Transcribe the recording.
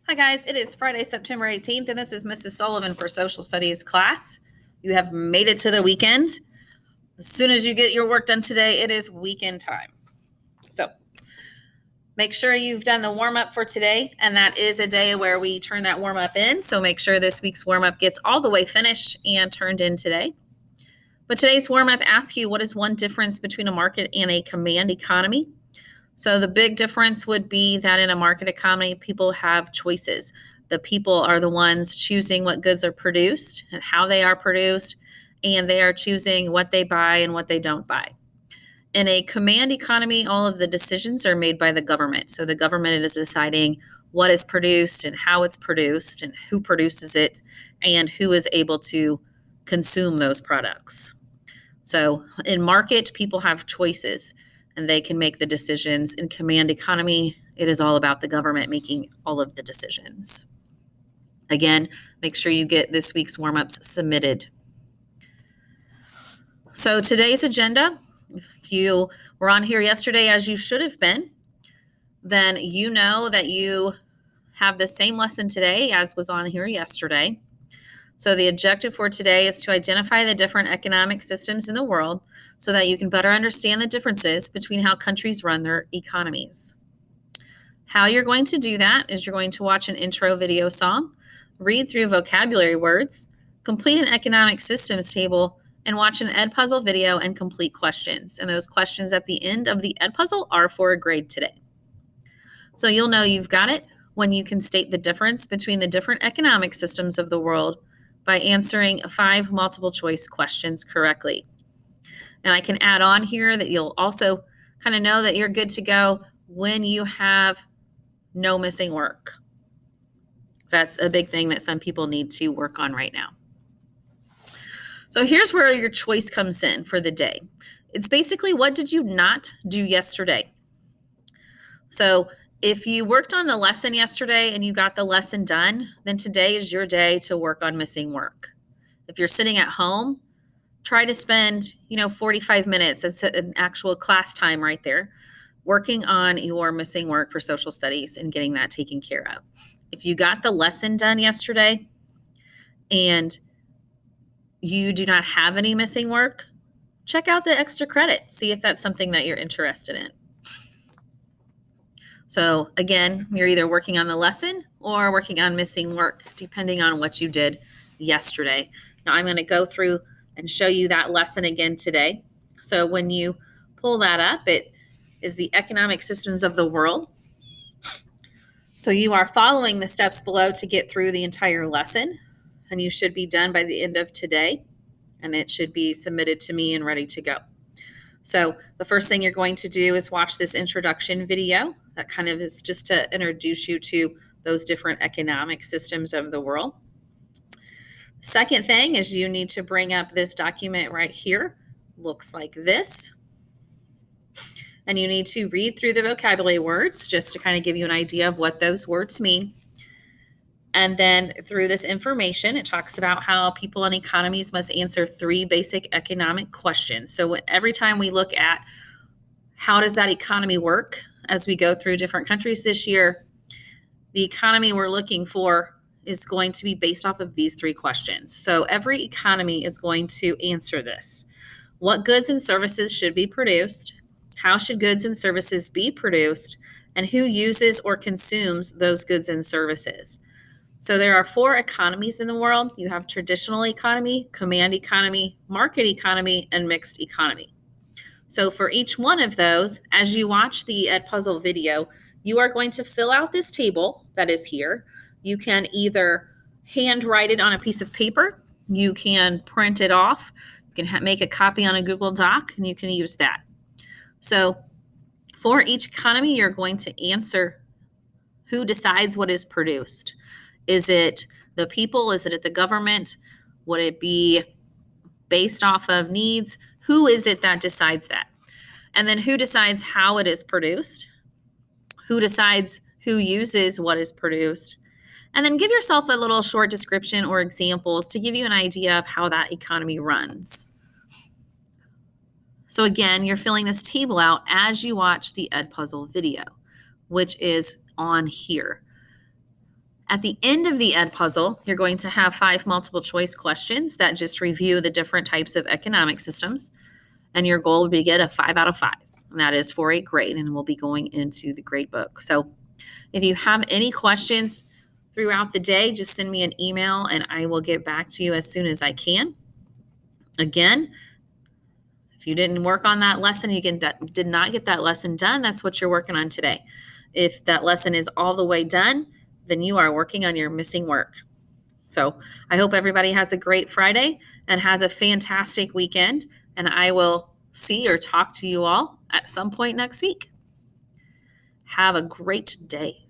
Hi guys, it is Friday, September 18th, and this is Mrs. Sullivan for Social Studies class. You have made it to the weekend. As soon as you get your work done today, it is weekend time. So make sure you've done the warm-up for today, and that is a day where we turn that warm-up in. So make sure this week's warm-up gets all the way finished and turned in today. But today's warm-up asks you, what is one difference between a market and a command economy? So the big difference would be that in a market economy, people have choices. The people are the ones choosing what goods are produced and how they are produced, and they are choosing what they buy and what they don't buy. In a command economy, all of the decisions are made by the government. So the government is deciding what is produced and how it's produced and who produces it and who is able to consume those products. So in market, people have choices and they can make the decisions. In command economy, it is all about the government making all of the decisions. Again, make sure you get this week's warm-ups submitted. So today's agenda, if you were on here yesterday as you should have been, then you know that you have the same lesson today as was on here yesterday. So the objective for today is to identify the different economic systems in the world so that you can better understand the differences between how countries run their economies. How you're going to do that is you're going to watch an intro video song, read through vocabulary words, complete an economic systems table, and watch an Edpuzzle video and complete questions. And those questions at the end of the Edpuzzle are for a grade today. So you'll know you've got it when you can state the difference between the different economic systems of the world by answering 5 multiple choice questions correctly. And I can add on here that you'll also kind of know that you're good to go when you have no missing work. That's a big thing that some people need to work on right now. So here's where your choice comes in for the day. It's basically, what did you not do yesterday? So if you worked on the lesson yesterday and you got the lesson done, then today is your day to work on missing work. If you're sitting at home, try to spend, 45 minutes. It's an actual class time right there, working on your missing work for social studies and getting that taken care of. If you got the lesson done yesterday and you do not have any missing work, check out the extra credit. See if that's something that you're interested in. So again, you're either working on the lesson or working on missing work, depending on what you did yesterday. Now I'm going to go through and show you that lesson again today. So when you pull that up, it is the economic systems of the world. So you are following the steps below to get through the entire lesson, and you should be done by the end of today, and it should be submitted to me and ready to go. So the first thing you're going to do is watch this introduction video. That kind of is just to introduce you to those different economic systems of the world. Second thing is you need to bring up this document right here. Looks like this. And you need to read through the vocabulary words just to kind of give you an idea of what those words mean. And then through this information, it talks about how people and economies must answer 3 basic economic questions. So every time we look at how does that economy work as we go through different countries this year, the economy we're looking for is going to be based off of these 3 questions. So every economy is going to answer this. What goods and services should be produced? How should goods and services be produced? And who uses or consumes those goods and services? So there are 4 economies in the world. You have traditional economy, command economy, market economy, and mixed economy. So for each one of those, as you watch the Edpuzzle video, you are going to fill out this table that is here. You can either handwrite it on a piece of paper, you can print it off, you can make a copy on a Google Doc, and you can use that. So for each economy, you're going to answer who decides what is produced. Is it the people? Is it the government? Would it be based off of needs? Who is it that decides that? And then who decides how it is produced? Who decides who uses what is produced? And then give yourself a little short description or examples to give you an idea of how that economy runs. So again, you're filling this table out as you watch the Edpuzzle video, which is on here. At the end of the Ed Puzzle, you're going to have 5 multiple choice questions that just review the different types of economic systems. And your goal would be to get a 5 out of 5. And that is for a grade, and we'll be going into the grade book. So if you have any questions throughout the day, just send me an email and I will get back to you as soon as I can. Again, if you didn't work on that lesson, did not get that lesson done, that's what you're working on today. If that lesson is all the way done, then you are working on your missing work. So I hope everybody has a great Friday and has a fantastic weekend. And I will see or talk to you all at some point next week. Have a great day.